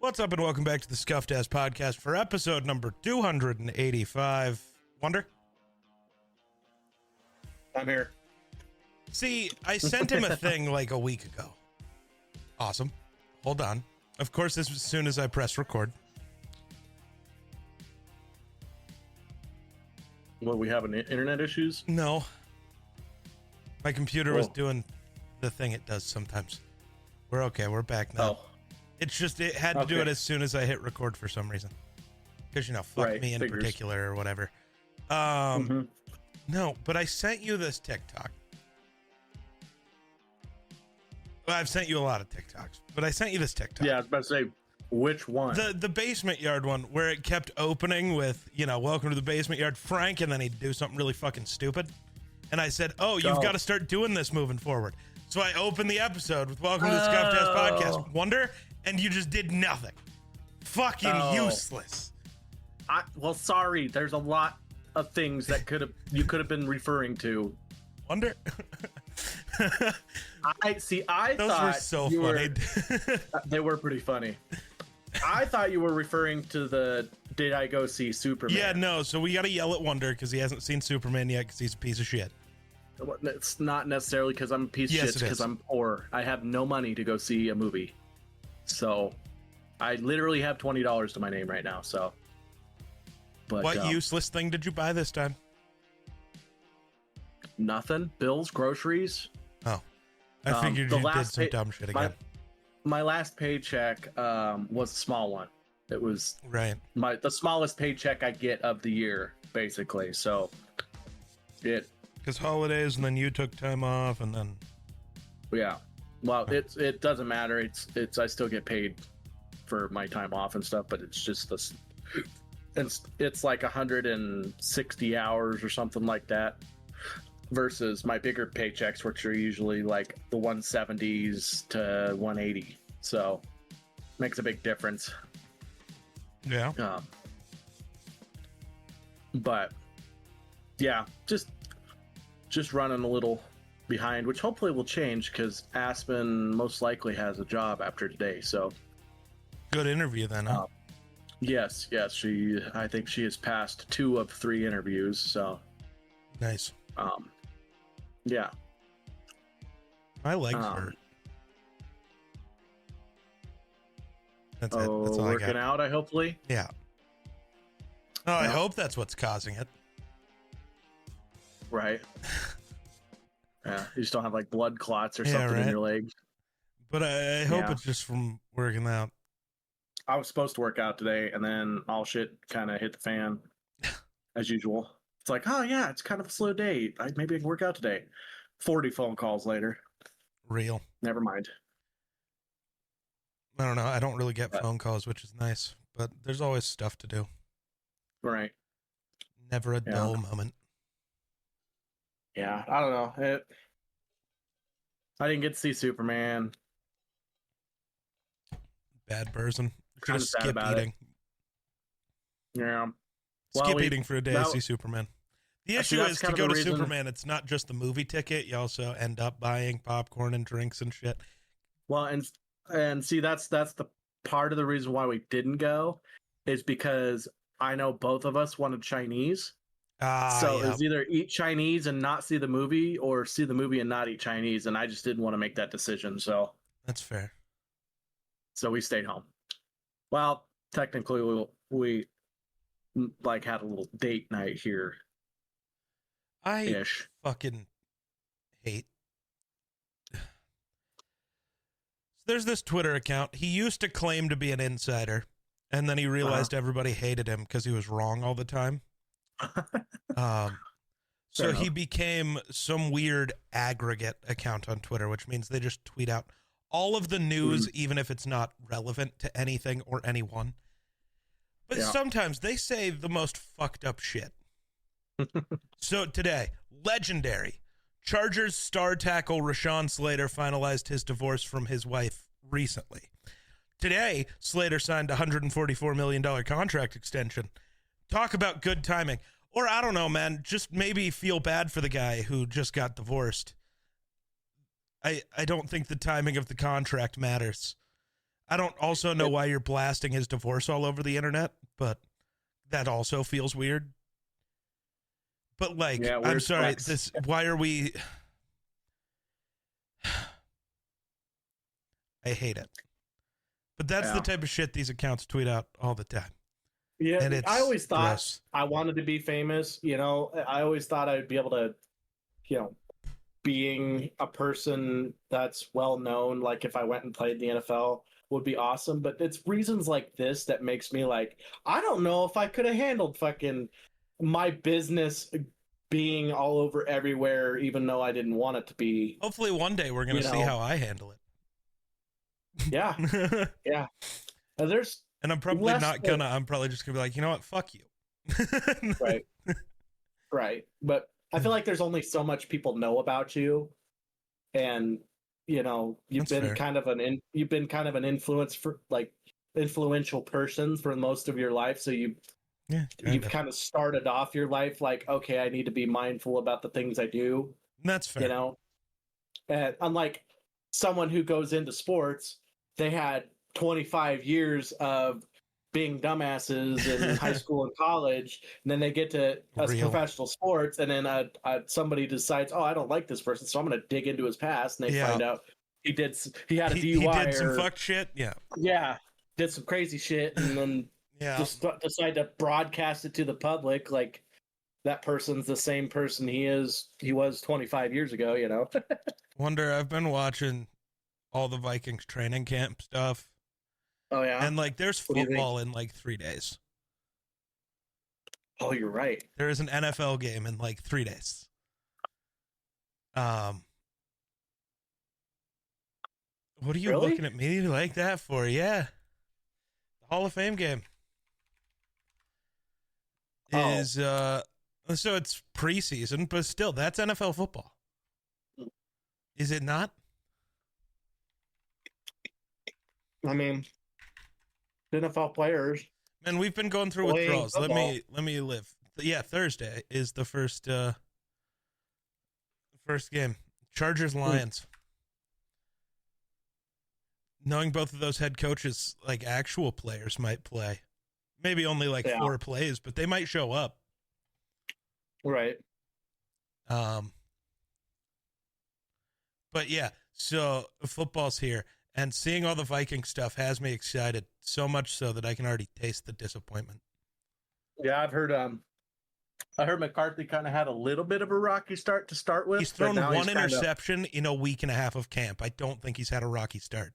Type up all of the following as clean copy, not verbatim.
What's up, and welcome back to the Scuffed Ass Podcast for episode number 285. Wonder? I'm here. See, I sent him a thing like a week ago. Awesome. Hold on. Of course, this was as soon as I press record. What, we having internet issues? No. My computer was doing the thing it does sometimes. We're okay. We're back now. Oh. It's just, it had to do it as soon as I hit record for some reason. Because, you know, fuck me in particular or whatever. No, but I sent you this TikTok. Well, I've sent you a lot of TikToks, but I sent you this TikTok. Yeah, I was about to say, which one? The basement yard one, where it kept opening with, you know, welcome to the basement yard, Frank, and then he'd do something really fucking stupid. And I said, oh, you've got to start doing this moving forward. So I opened the episode with welcome to the Scuffed Ass Podcast. Wonder? And you just did nothing. Fucking useless. Well, sorry. There's a lot of things that you could have been referring to. Wonder? I Those thought were so funny. They were pretty funny. I thought you were referring to the Did I Go See Superman? Yeah, no. So we got to yell at Wonder because he hasn't seen Superman yet because he's a piece of shit. It's not necessarily because I'm a piece of shit. It's because I'm poor. I have no money to go see a movie. So I literally have $20 to my name right now. So, but what useless thing did you buy this time? Nothing. Bills, groceries. Oh, I figured you did some dumb shit again. My last paycheck was a small one. It was the smallest paycheck I get of the year, basically. So because holidays, and then you took time off, and then well, it doesn't matter. It's I still get paid for my time off and stuff, but it's just this. It's like 160 hours or something like that, versus my bigger paychecks, which are usually like the 170s to 180. So makes a big difference. Yeah. But yeah, just running a little behind, which hopefully will change because Aspen most likely has a job after today. So good interview then, huh? Yes. I think she has passed 2 of 3 interviews. So nice. Yeah. I like her. That's it. That's all working I got. out, hopefully. Yeah. Oh, I hope that's what's causing it. Right. Yeah, you just don't have like blood clots or something in your legs. But I hope it's just from working out. I was supposed to work out today, and then all shit kind of hit the fan, as usual. It's like, oh yeah, it's kind of a slow day. Maybe I can work out today. 40 phone calls later. Real. Never mind. I don't know. I don't really get phone calls, which is nice, but there's always stuff to do. Right. Never a dull moment. Yeah, I don't know. I didn't get to see Superman. Bad person. Just skip eating. Yeah. Skip eating for a day to see Superman. The issue is to go to Superman, it's not just the movie ticket. You also end up buying popcorn and drinks and shit. Well, and see, that's the part of the reason why we didn't go is because I know both of us wanted Chinese. It's either eat Chinese and not see the movie, or see the movie and not eat Chinese, and I just didn't want to make that decision. So that's fair. So we stayed home. Well, technically, we like had a little date night here. I fucking hate. There's this Twitter account. He used to claim to be an insider, and then he realized everybody hated him because he was wrong all the time. So he became some weird aggregate account on Twitter, which means they just tweet out all of the news, even if it's not relevant to anything or anyone. But sometimes they say the most fucked up shit. So today, legendary Chargers star tackle Rashawn Slater finalized his divorce from his wife recently. Today, Slater signed a $144 million contract extension. Talk about good timing. Or I don't know, man, just maybe feel bad for the guy who just got divorced. I don't think the timing of the contract matters. I don't also know why you're blasting his divorce all over the internet, but that also feels weird. But like, Yeah, I'm weird sorry, flex. why are we? I hate it. But that's the Yeah. type of shit these accounts tweet out all the time. Yeah, And I it's always thought gross. I wanted to be famous. You know, I always thought I'd be able to, you know, being a person that's well known, like if I went and played in the NFL, would be awesome. But it's reasons like this that makes me like, I don't know if I could have handled fucking my business being all over everywhere, even though I didn't want it to be. Hopefully one day we're going to see how I handle Yeah, it. yeah. And there's And I'm probably not gonna. I'm probably just going to be like, you know what? Fuck you. right, right. But I feel like there's only so much people know about you, and you know you've That's been fair. kind of an influence for like influential person for most of your life. So you've kind of started off your life like, okay, I need to be mindful about the things I do. That's fair. You know, and unlike someone who goes into sports, they had 25 years of being dumbasses in high school and college, and then they get to professional sports, and then somebody decides, oh, I don't like this person, so I'm going to dig into his past, and they find out he had a DUI, he did some fuck shit, did some crazy shit, and then just decide to broadcast it to the public, like that person's the same person he was 25 years ago, you know. Wonder, I've been watching all the Vikings training camp stuff. Oh yeah. And like there's football in like 3 days. Oh, you're right. There is an NFL game in like 3 days. What are you looking at me like that for? Yeah. The Hall of Fame game is so it's preseason, but still that's NFL football. Is it not? I mean, NFL players. Man, we've been going through withdrawals. Football. Let me live. Yeah, Thursday is the first game. Chargers Lions. Knowing both of those head coaches, like actual players might play. Maybe only like 4 plays, but they might show up. Right. But yeah, so football's here. And seeing all the Viking stuff has me excited, so much so that I can already taste the disappointment. Yeah, I heard McCarthy kind of had a little bit of a rocky start to start with. He's thrown one interception in a week and a half of camp. I don't think he's had a rocky start.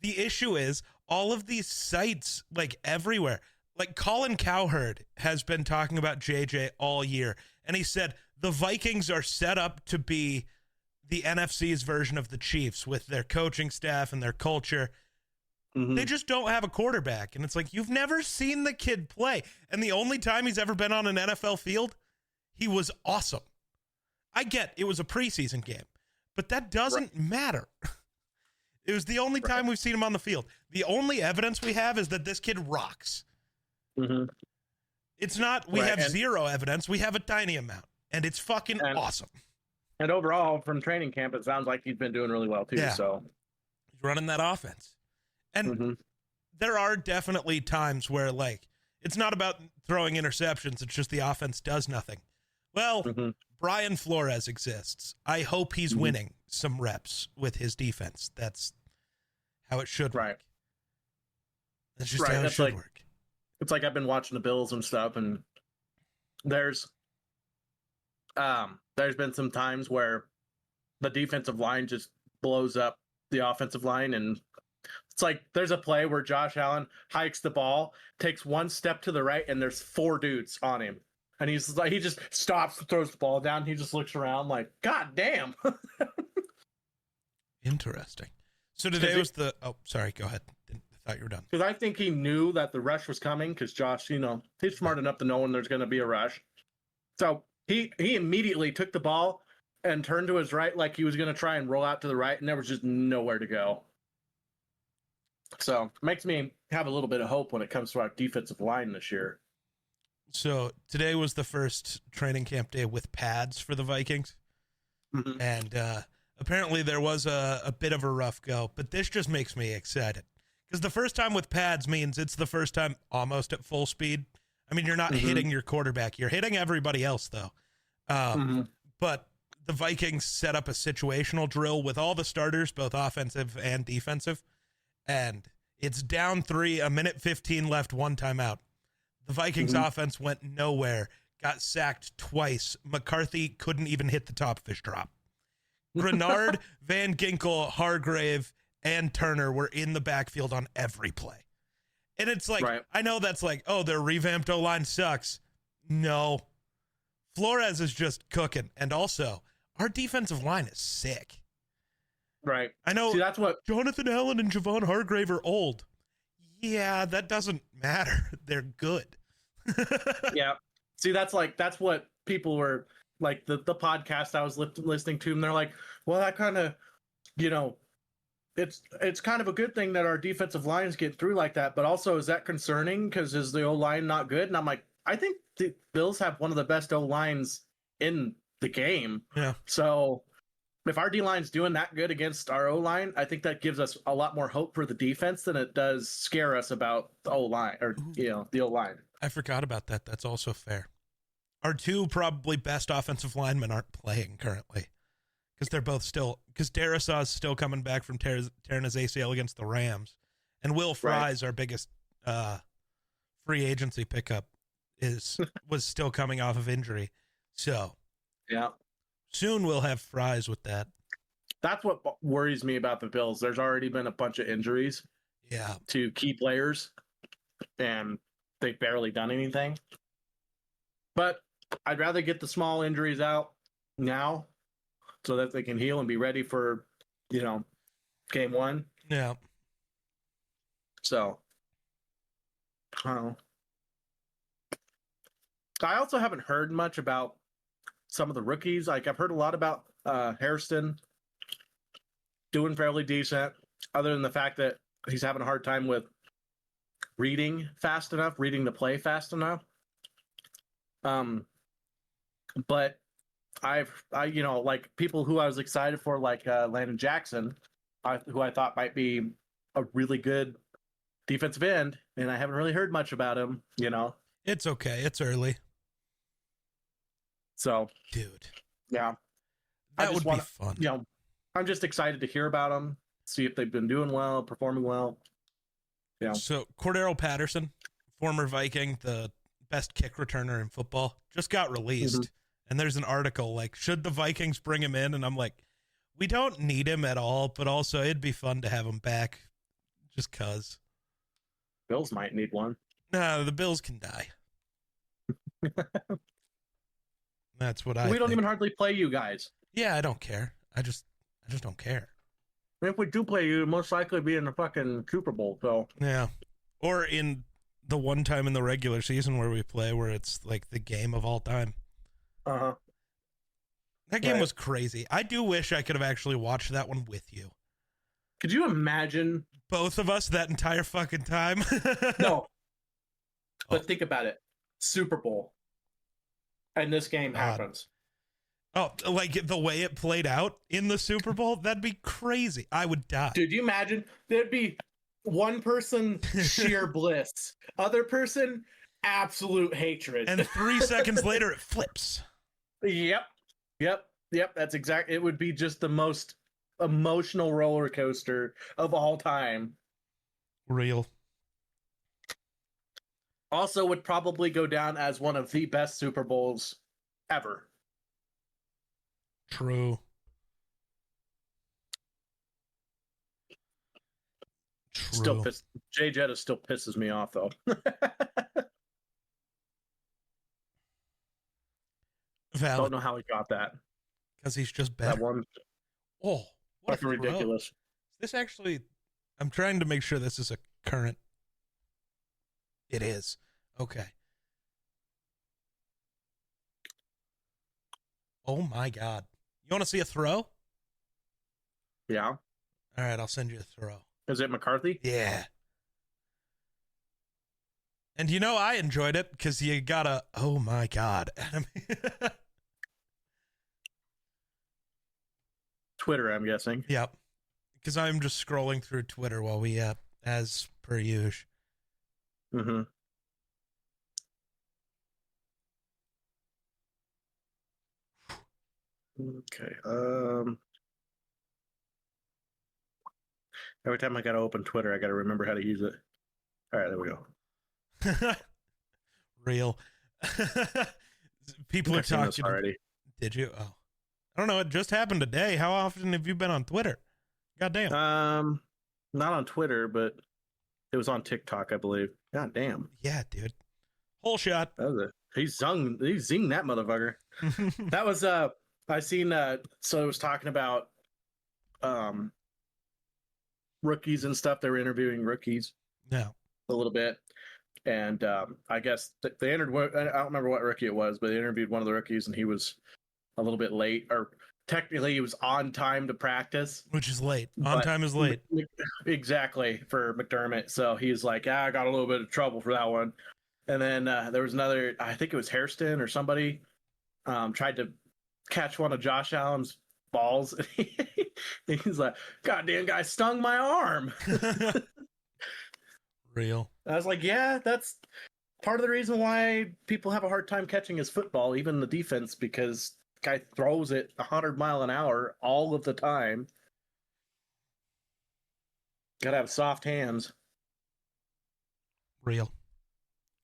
The issue is all of these sites, like everywhere, like Colin Cowherd has been talking about JJ all year. And he said the Vikings are set up to be the NFC's version of the Chiefs with their coaching staff and their culture. Mm-hmm. They just don't have a quarterback. And it's like, you've never seen the kid play. And the only time he's ever been on an NFL field, he was awesome. I get it was a preseason game, but that doesn't matter. It was the only time we've seen him on the field. The only evidence we have is that this kid rocks. Mm-hmm. It's not, we have zero evidence. We have a tiny amount. And it's fucking awesome. And overall, from training camp, it sounds like he's been doing really well, too. Yeah. So he's running that offense. And there are definitely times where, like, it's not about throwing interceptions. It's just the offense does nothing. Well, Brian Flores exists. I hope he's winning some reps with his defense. That's how it should work. That's just how it should work. It's like I've been watching the Bills and stuff, and there's been some times where the defensive line just blows up the offensive line, and it's like there's a play where Josh Allen hikes the ball, takes one step to the right, and there's 4 dudes on him. And he's like, he just stops, throws the ball down. He just looks around like, God damn. Interesting. So today was the, oh, sorry, go ahead. I thought you were done. Because I think he knew that the rush was coming because Josh, you know, he's smart enough to know when there's going to be a rush. So he immediately took the ball and turned to his right like he was going to try and roll out to the right, and there was just nowhere to go. So it makes me have a little bit of hope when it comes to our defensive line this year. So today was the first training camp day with pads for the Vikings. And apparently there was a bit of a rough go, but this just makes me excited. Because the first time with pads means it's the first time almost at full speed. I mean, you're not hitting your quarterback. You're hitting everybody else, though. But the Vikings set up a situational drill with all the starters, both offensive and defensive. And it's down 3, a minute 15 left, 1 timeout. The Vikings offense went nowhere, got sacked twice. McCarthy couldn't even hit the top of his drop. Grenard, Van Ginkel, Hargrave, and Turner were in the backfield on every play. And it's like, I know that's like, oh, their revamped O-line sucks. No. Flores is just cooking. And also, our defensive line is sick. Right. I know. See, that's what Jonathan Allen and Javon Hargrave are old. Yeah, that doesn't matter. They're good. Yeah. See, that's what people were like, the podcast I was listening to, and they're like, well, that kind of, it's kind of a good thing that our defensive lines get through like that, but also, is that concerning? Because is the O-line not good? And I'm like, I think the Bills have one of the best O-lines in the game. Yeah. So if our D-line's doing that good against our O-line, I think that gives us a lot more hope for the defense than it does scare us about the O-line, or, the O-line. I forgot about that. That's also fair. Our 2 probably best offensive linemen aren't playing currently. Because they're both because Darrisaw's still coming back from tearing his ACL against the Rams. And Will Fries, our biggest free agency pickup, was still coming off of injury. So, yeah, soon we'll have Fries with that. That's what worries me about the Bills. There's already been a bunch of injuries to key players, and they've barely done anything. But I'd rather get the small injuries out now, so that they can heal and be ready for, game 1. Yeah. So, I don't know. I also haven't heard much about some of the rookies. Like, I've heard a lot about Hairston doing fairly decent, other than the fact that he's having a hard time with reading the play fast enough. But I like people who I was excited for, like Landon Jackson, who I thought might be a really good defensive end, and I haven't really heard much about him. It's okay. It's early. So, dude, yeah, that would be fun. I'm just excited to hear about them, see if they've been doing well, performing well. Yeah. So Cordero Patterson, former Viking, the best kick returner in football, just got released. And there's an article like, should the Vikings bring him in? And I'm like, we don't need him at all, but also it'd be fun to have him back just cause. Bills might need one. No, the Bills can die. That's what We don't even hardly play you guys. Yeah, I don't care. I just don't care. If we do play you, most likely be in the fucking Super Bowl, so. Yeah. Or in the one time in the regular season where we play, where it's like the game of all time. Uh-huh. That game was crazy. I do wish I could have actually watched that one with you. Could you imagine? Both of us that entire fucking time? No. But think about it. Super Bowl. And this game happens. Oh, like the way it played out in the Super Bowl? That'd be crazy. I would die. Dude, you imagine? There'd be one person, sheer bliss. Other person, absolute hatred. And 3 seconds later, it flips. Yep. That's exact. It would be just the most emotional roller coaster of all time. Real. Also would probably go down as one of the best Super Bowls ever. True. Still Jay Jetta still pisses me off though. Valid. Don't know how he got that. Because he's just better. That one. Oh, what fucking ridiculous. This actually, I'm trying to make sure this is a current. It is. Okay. Oh my God. You want to see a throw? Yeah. All right, I'll send you a throw. Is it McCarthy? Yeah. And I enjoyed it because you got a, oh my God. Twitter, I'm guessing. Yep. Because I'm just scrolling through Twitter while we, as per usual. Mm-hmm. Okay. Every time I gotta open Twitter, I gotta remember how to use it. All right, there we go. Real. People are talking already. Did you? Oh, I don't know. It just happened today. How often have you been on Twitter? Goddamn. Not on Twitter, but it was on TikTok, I believe. God damn. Yeah, dude. Whole shot. That was he zinged that motherfucker. That was I seen so it was talking about rookies and stuff. They were interviewing rookies. Yeah. A little bit. And I guess they entered. I don't remember what rookie it was, but they interviewed one of the rookies, and he was a little bit late, or technically he was on time to practice, which is late. On time is late. Exactly, for McDermott. So he's like, I got a little bit of trouble for that one. And then there was another. I think it was Hairston or somebody tried to catch one of Josh Allen's balls. He's like, "Goddamn guy stung my arm." Real. I was like, yeah, that's part of the reason why people have a hard time catching his football, even the defense, because the guy throws it 100 mile an hour all of the time. Gotta have soft hands. Real.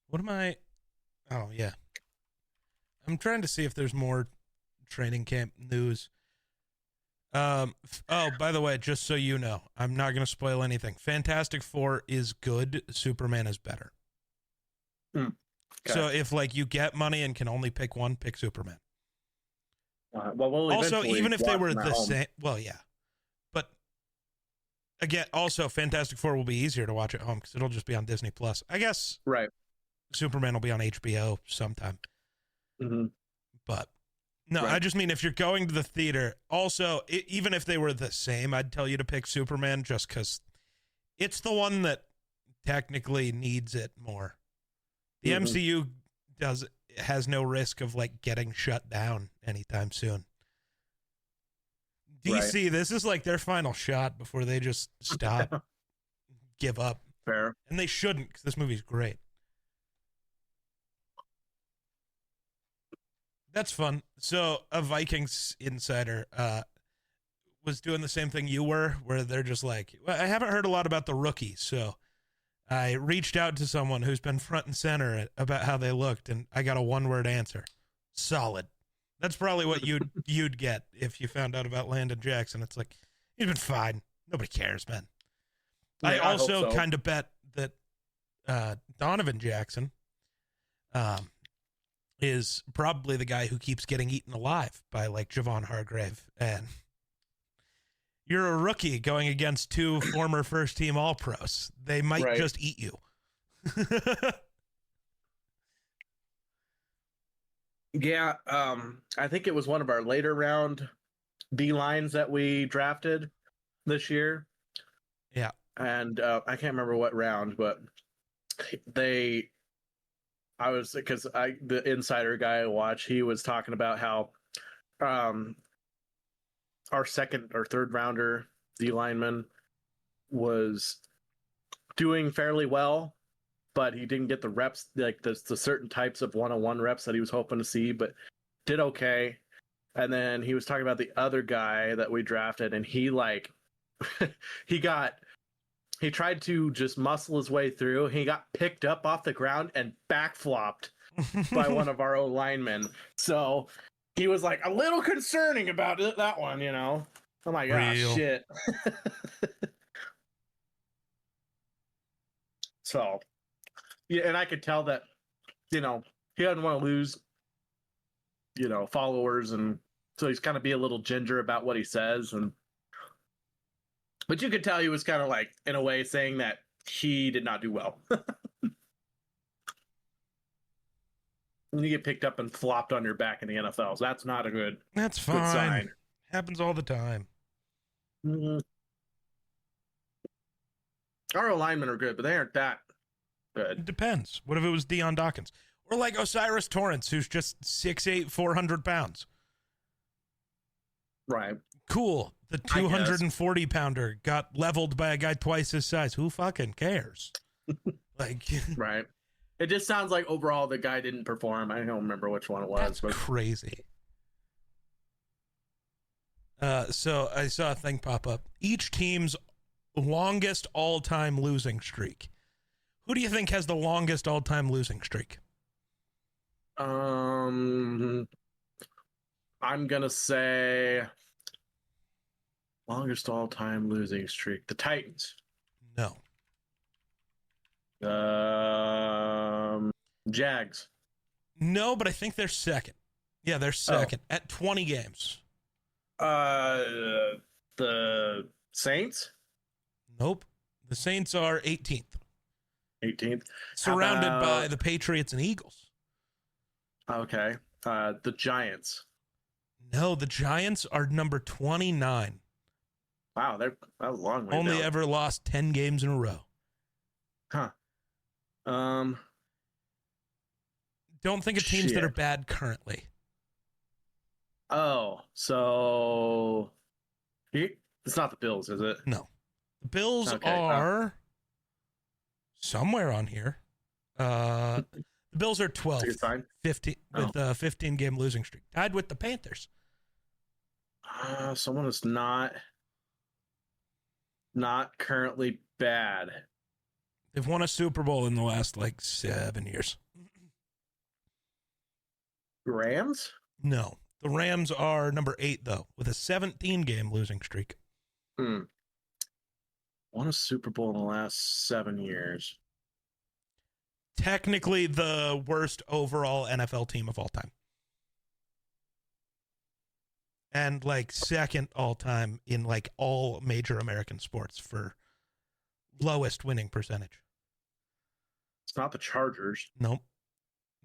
What am I? Oh, yeah. I'm trying to see if there's more training camp news. Oh, by the way, just so you know, I'm not going to spoil anything. Fantastic Four is good. Superman is better. Okay. So if like you get money and can only pick one, pick Superman. Well, we'll also, even if they were the home. same, well, yeah. But again, also Fantastic Four will be easier to watch at home because it'll just be on Disney Plus. I guess. Right. Superman will be on HBO sometime. Mm-hmm. But. No, right. I just mean if you're going to the theater, also, even if they were the same, I'd tell you to pick Superman just because it's the one that technically needs it more. The MCU has no risk of like getting shut down anytime soon. DC, right. This is like their final shot before they just stop, give up. Fair. And they shouldn't because this movie's great. That's fun. So a Vikings insider was doing the same thing you were, where they're just like, well, I haven't heard a lot about the rookies, so I reached out to someone who's been front and center about how they looked, and I got a one-word answer. Solid. That's probably what you'd get if you found out about Landon Jackson. It's like, he's been fine. Nobody cares, man. Yeah, I also kind of bet that Donovan Jackson is probably the guy who keeps getting eaten alive by like Javon Hargrave. And you're a rookie going against two former first team All-Pros. They might just eat you. Yeah. I think it was one of our later round D-lines that we drafted this year. Yeah. And I can't remember what round, but the insider guy I watch, he was talking about how our second or third rounder D lineman was doing fairly well, but he didn't get the reps, like the certain types of one-on-one reps that he was hoping to see, but did okay. And then he was talking about the other guy that we drafted, and he like he tried to just muscle his way through. He got picked up off the ground and backflopped by one of our old linemen. So he was like a little concerning about that one, you know. I'm like, shit. So, yeah, and I could tell that, you know, he doesn't want to lose, you know, followers, and so he's kind of be a little ginger about what he says, but you could tell he was kind of like, in a way, saying that he did not do well. When you get picked up and flopped on your back in the NFL, so that's not a good. That's fine. Good sign. Happens all the time. Mm-hmm. Our linemen are good, but they aren't that good. It depends. What if it was Deion Dawkins? Or like Osiris Torrance, who's just 6'8", 400 pounds. Right. Cool. The 240 pounder got leveled by a guy twice his size. Who fucking cares? Like, right. It just sounds like overall the guy didn't perform. I don't remember which one it was. That's crazy. So I saw a thing pop up. Each team's longest all-time losing streak. Who do you think has the longest all-time losing streak? I'm gonna say longest all-time losing streak. The Titans. No. Jags. No, but I think they're second. Yeah, they're second at 20 games. The Saints. Nope. The Saints are 18th. 18th. Surrounded by the Patriots and Eagles. Okay. The Giants. No, the Giants are number 29. Wow, that was a long way Only down. ever lost 10 games in a row. Huh. Don't think of teams that are bad currently. Oh, so it's not the Bills, is it? No. The Bills are somewhere on here. The Bills are 12th, 15 with a 15-game losing streak, tied with the Panthers. Someone is not currently bad. They've won a Super Bowl in the last 7 years. Rams? No. The Rams are number 8, though, with a 17-game losing streak. Won a Super Bowl in the last 7 years. Technically the worst overall NFL team of all time. And second all time in all major American sports for lowest winning percentage. It's not the Chargers. Nope.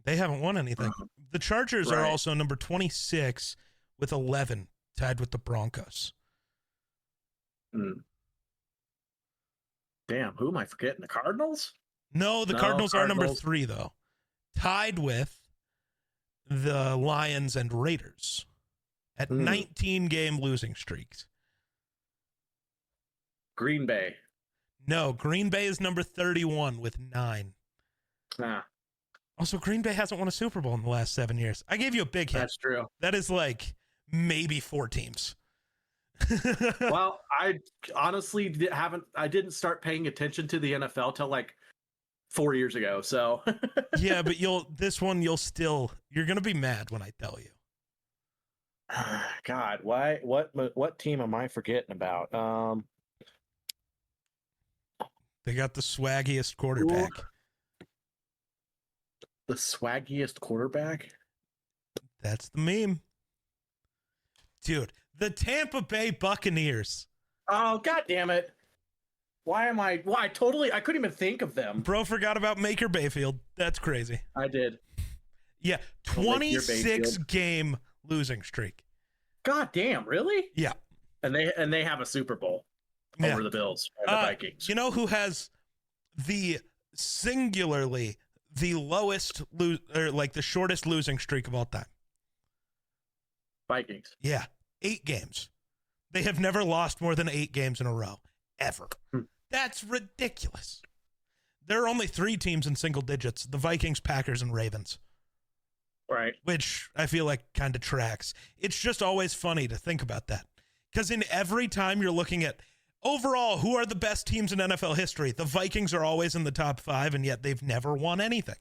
They haven't won anything. The Chargers are Right. also number 26 with 11, tied with the Broncos. Damn, who am I forgetting? The Cardinals? No, the Cardinals are number 3, though. Tied with the Lions and Raiders at 19-game losing streaks. Green Bay. No, Green Bay is number 31 with 9. Also, Green Bay hasn't won a Super Bowl in the last 7 years. I gave you a big hint. That's true. That is maybe 4 teams. Well, I honestly didn't start paying attention to the NFL till 4 years ago. So yeah, but you're going to be mad when I tell you. God, why? What team am I forgetting about? They got the swaggiest quarterback. The swaggiest quarterback? That's the meme. Dude, the Tampa Bay Buccaneers. Oh, God damn it. I couldn't even think of them. Bro forgot about Maker Bayfield. That's crazy. I did. Yeah, 26 game losing streak. God damn, really? Yeah. And they have a Super Bowl over the Bills and the Vikings. You know who has singularly the lowest the shortest losing streak of all time? Vikings. Yeah, 8 games. They have never lost more than 8 games in a row, ever. That's ridiculous. There are only 3 teams in single digits: the Vikings, Packers, and Ravens. Right. Which I feel like kind of tracks. It's just always funny to think about that. Because in every time you're looking at overall, who are the best teams in NFL history? The Vikings are always in the top 5, and yet they've never won anything.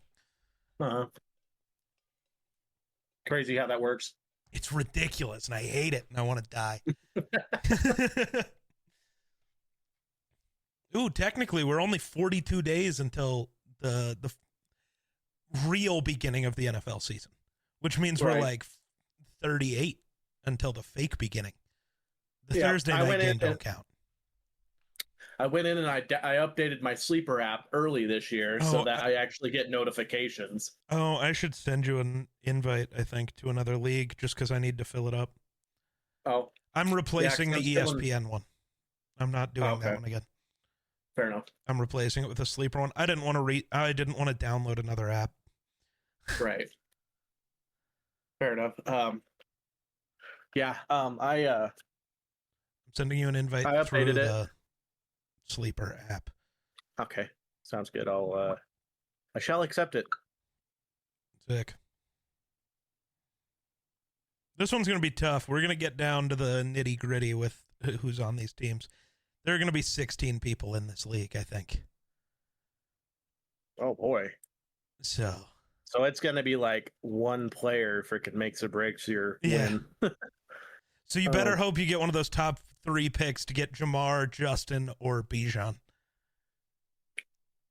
Crazy how that works. It's ridiculous, and I hate it, and I want to die. Ooh, technically, we're only 42 days until the real beginning of the NFL season, which means we're 38 until the fake beginning. The Thursday night game don't count. I went in and I updated my sleeper app early this year so that I actually get notifications. Oh, I should send you an invite, I think, to another league just because I need to fill it up. Oh. I'm replacing the ESPN one. I'm not doing that one again. Fair enough. I'm replacing it with a sleeper one. I didn't want to download another app. Right. Fair enough. sending you an invite I through updated it. the Sleeper app. Okay, sounds good. I shall accept it. Sick. This one's going to be tough. We're going to get down to the nitty gritty with who's on these teams. There are going to be 16 people in this league, I think. Oh boy. So it's going to be like one player freaking makes or breaks your win. So you better hope you get one of those top 3 picks to get Jamar, Justin, or Bijan.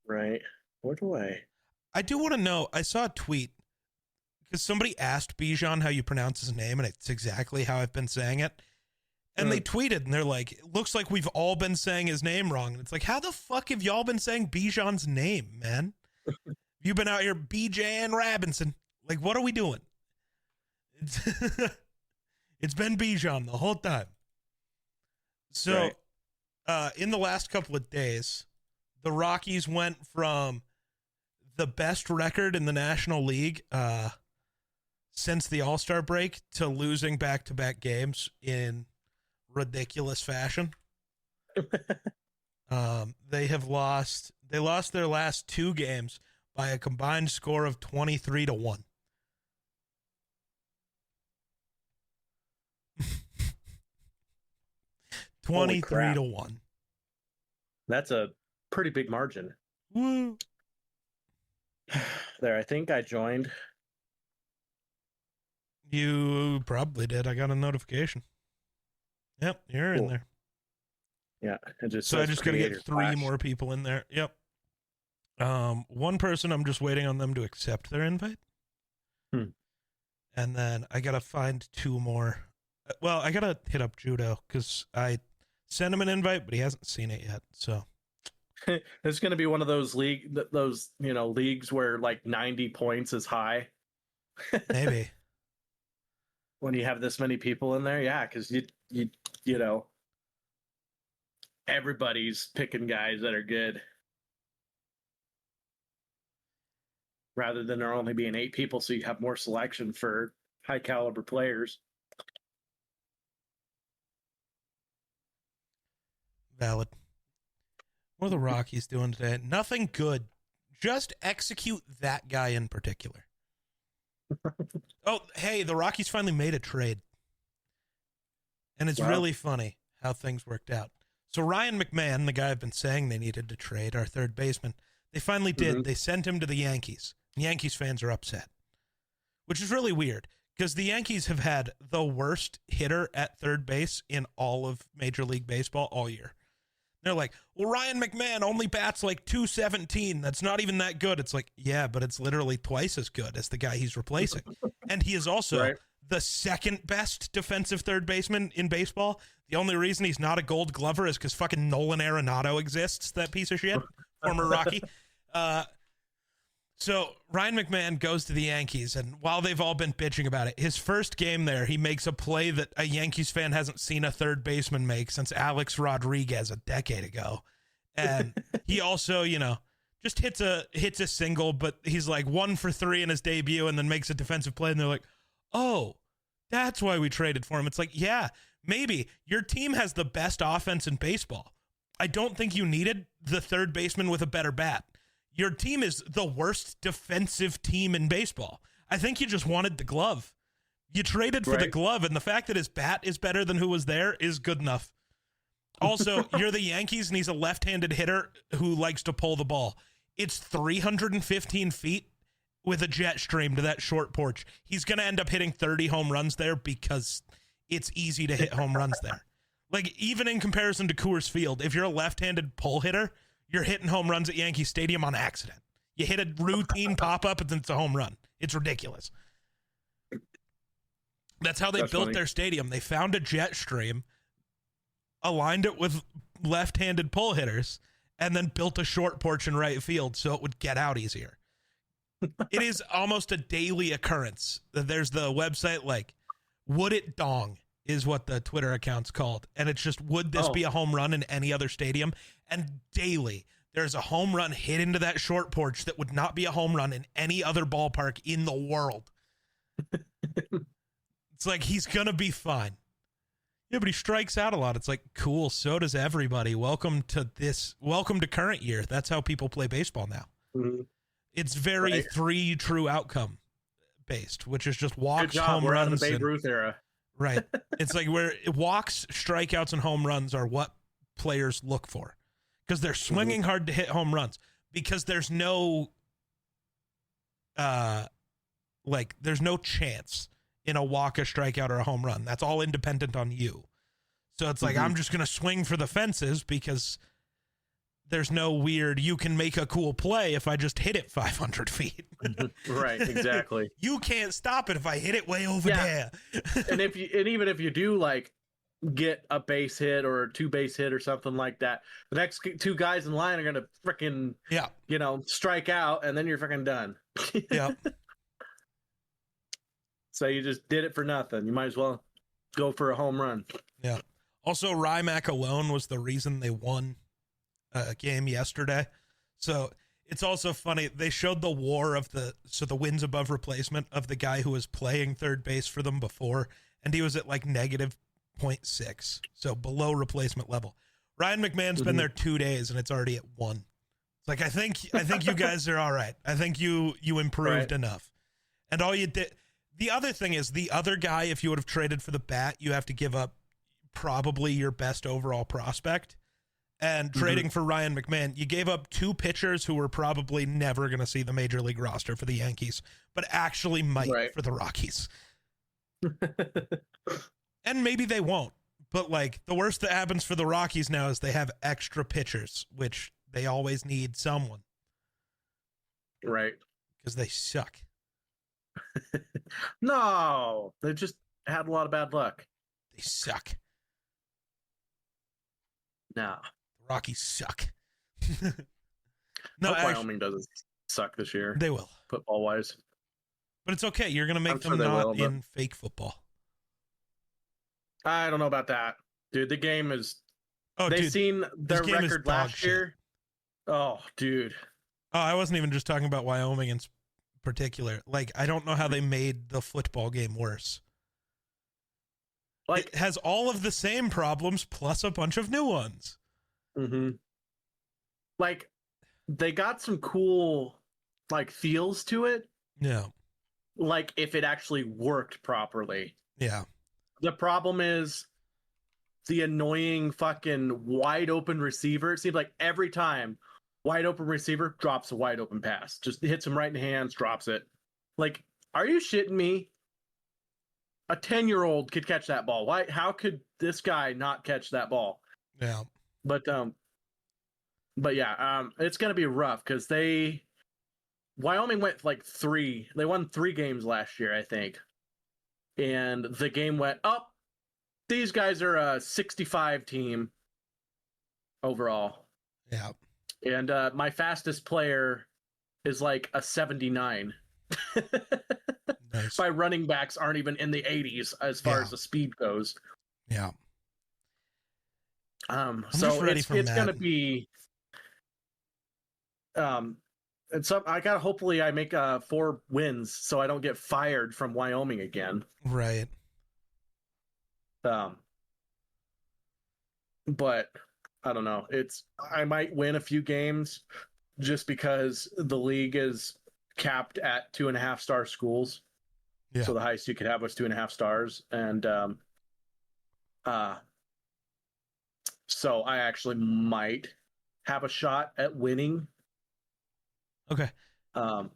Right. Where do I do want to know, I saw a tweet because somebody asked Bijan how you pronounce his name, and it's exactly how I've been saying it. And they tweeted, and they're like, it looks like we've all been saying his name wrong. And it's like, how the fuck have y'all been saying Bijan's name, man? You've been out here BJ Robinson. Like, what are we doing? It's been Bijan the whole time. So, in the last couple of days, the Rockies went from the best record in the National League since the All-Star break to losing back-to-back games in ridiculous fashion. They lost their last 2 games by a combined score of 23-1. Holy crap. 23-1. That's a pretty big margin. Woo. There, I think I joined. You probably did. I got a notification. Yep, you're in there. Yeah, it just so I just got to get 3 Flash. more people in there. Yep. One person, I'm just waiting on them to accept their invite. And then I got to find 2 more. Well, I got to hit up Judo because I sent him an invite, but he hasn't seen it yet. So it's going to be one of those leagues where like 90 points is high. maybe. When you have this many people in there, yeah, because you know, everybody's picking guys that are good, rather than there only being 8 people, so you have more selection for high caliber players. Valid. What are the Rockies doing today? Nothing good. Just execute that guy in particular. Oh, hey, the Rockies finally made a trade. And it's really funny how things worked out. So Ryan McMahon, the guy I've been saying they needed to trade, our third baseman, they finally did. Mm-hmm. They sent him to the Yankees. Yankees fans are upset, which is really weird because the Yankees have had the worst hitter at third base in all of Major League Baseball all year. They're like, well, Ryan McMahon only bats like .217. That's not even that good. It's like, yeah, but it's literally twice as good as the guy he's replacing. And he is also the second best defensive third baseman in baseball. The only reason he's not a Gold Glover is because fucking Nolan Arenado exists, that piece of shit, former Rocky. So Ryan McMahon goes to the Yankees, and while they've all been bitching about it, his first game there, he makes a play that a Yankees fan hasn't seen a third baseman make since Alex Rodriguez a decade ago. And he also, just hits a single, but he's like 1 for 3 in his debut and then makes a defensive play, and they're like, oh, that's why we traded for him. It's like, yeah, maybe. Your team has the best offense in baseball. I don't think you needed the third baseman with a better bat. Your team is the worst defensive team in baseball. I think you just wanted the glove. You traded for the glove, and the fact that his bat is better than who was there is good enough. Also, you're the Yankees, and he's a left-handed hitter who likes to pull the ball. It's 315 feet with a jet stream to that short porch. He's going to end up hitting 30 home runs there because it's easy to hit home runs there. Like, even in comparison to Coors Field, if you're a left-handed pull hitter, you're hitting home runs at Yankee Stadium on accident. You hit a routine pop-up, and then it's a home run. It's ridiculous. That's how they built their stadium. They found a jet stream, aligned it with left-handed pull hitters, and then built a short porch in right field so it would get out easier. It is almost a daily occurrence. There's the website, like, Would It Dong is what the Twitter account's called. And it's just, would this be a home run in any other stadium? And daily, there's a home run hit into that short porch that would not be a home run in any other ballpark in the world. It's like, he's going to be fine. Yeah, but he strikes out a lot. It's like, cool, so does everybody. Welcome to current year. That's how people play baseball now. Mm-hmm. It's very three true outcome based, which is just walks, Good job. home We're runs. out of the Babe Ruth era. Right. It's like where walks, strikeouts, and home runs are what players look for. Because they're swinging hard to hit home runs. Because there's no there's no chance in a walk, a strikeout, or a home run. That's all independent on you. So it's like, I'm just going to swing for the fences because there's no weird, you can make a cool play if I just hit it 500 feet. Right, exactly. You can't stop it if I hit it way over there. and even if you do like get a base hit or a 2-base hit or something like that, the next two guys in line are going to freaking, strike out, and then you're freaking done. Yeah. So you just did it for nothing. You might as well go for a home run. Yeah. Also, Rymack alone was the reason they won a game yesterday. So it's also funny. They showed the WAR of the wins above replacement of the guy who was playing third base for them before, and he was at like negative 0.6, so below replacement level. Ryan McMahon's been there 2 days, and it's already at 1. It's like, I think you guys are all right. I think you improved enough. And all you did. The other thing is, the other guy, if you would have traded for the bat, you have to give up probably your best overall prospect. And trading for Ryan McMahon, you gave up 2 pitchers who were probably never going to see the major league roster for the Yankees, but actually might for the Rockies. And maybe they won't. But like, the worst that happens for the Rockies now is they have extra pitchers, which they always need someone. Right. Because they suck. No, they just had a lot of bad luck. They suck. No. The Rockies suck. No, Wyoming doesn't suck this year. They will. Football wise. But it's okay. You're going to make them not in fake football. I don't know about that. Dude, the game is... They've seen their record last year. Oh, dude. Oh, I wasn't even just talking about Wyoming in particular. Like, I don't know how they made the football game worse. Like, it has all of the same problems plus a bunch of new ones. Mm-hmm. Like, they got some cool, like, feels to it. Yeah. Like, if it actually worked properly. Yeah. The problem is the annoying fucking wide open receiver. It seems like every time wide open receiver drops a wide open pass. Just hits him right in the hands, drops it. Like, are you shitting me? A 10-year-old could catch that ball. Why? How could this guy not catch that ball? Yeah. But yeah, it's gonna be rough because Wyoming went like 3. They won 3 games last year, I think. And the game went up. These guys are a 65 team overall. Yeah. And my fastest player is like a 79. Nice. My running backs aren't even in the 80s as far as the speed goes. Yeah. So it's gonna be and so hopefully I make 4 wins so I don't get fired from Wyoming again. Right. But I don't know. I might win a few games just because the league is capped at 2.5-star schools. Yeah. So the highest you could have was 2.5 stars. And so I actually might have a shot at winning. Okay. Wonder,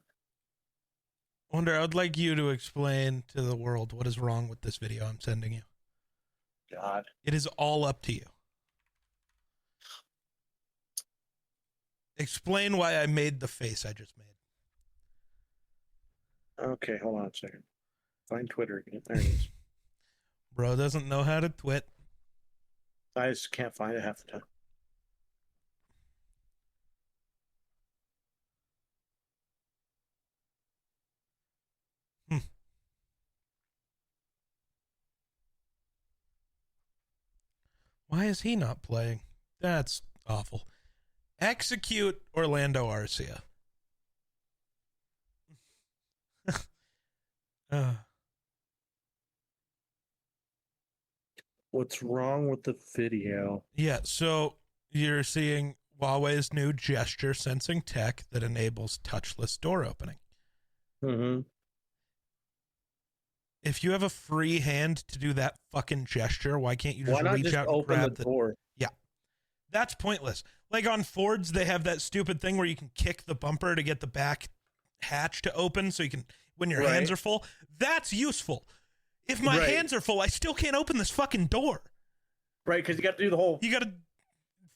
I'd like you to explain to the world what is wrong with this video I'm sending you. God. It is all up to you. Explain why I made the face I just made. Okay, hold on a second. Find Twitter again. There it is. Bro doesn't know how to twit. I just can't find it half the time. Why is he not playing? That's awful. Execute Orlando Arcia. What's wrong with the video? Yeah, so you're seeing Huawei's new gesture sensing tech that enables touchless door opening. Mm-hmm. If you have a free hand to do that fucking gesture, why can't you just reach out and open grab the door? Yeah. That's pointless. Like on Fords, they have that stupid thing where you can kick the bumper to get the back hatch to open so you can, when your hands are full. That's useful. If my hands are full, I still can't open this fucking door. Right, because you got to do the whole... You got to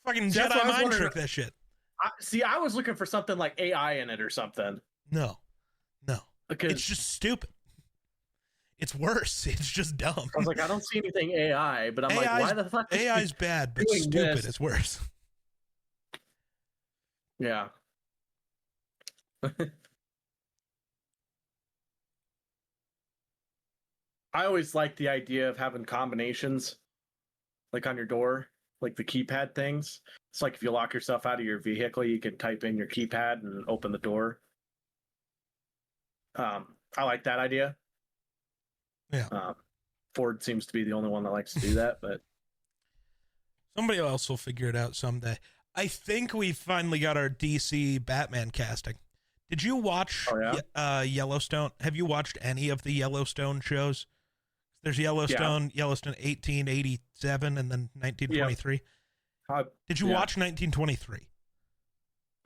fucking Jedi mind trick that shit. I was looking for something like AI in it or something. No. Because it's just stupid. It's worse. It's just dumb. I was like, I don't see anything AI, but I'm like, why the fuck is AI's bad, but stupid is worse. Yeah. I always like the idea of having combinations, like on your door, like the keypad things. It's like if you lock yourself out of your vehicle, you can type in your keypad and open the door. I like that idea. Yeah. Ford seems to be the only one that likes to do that, but somebody else will figure it out someday. I think we finally got our DC Batman casting. Did you watch Yellowstone? Have you watched any of the Yellowstone shows? There's Yellowstone, Yellowstone 1887, and then 1923. Did you watch 1923?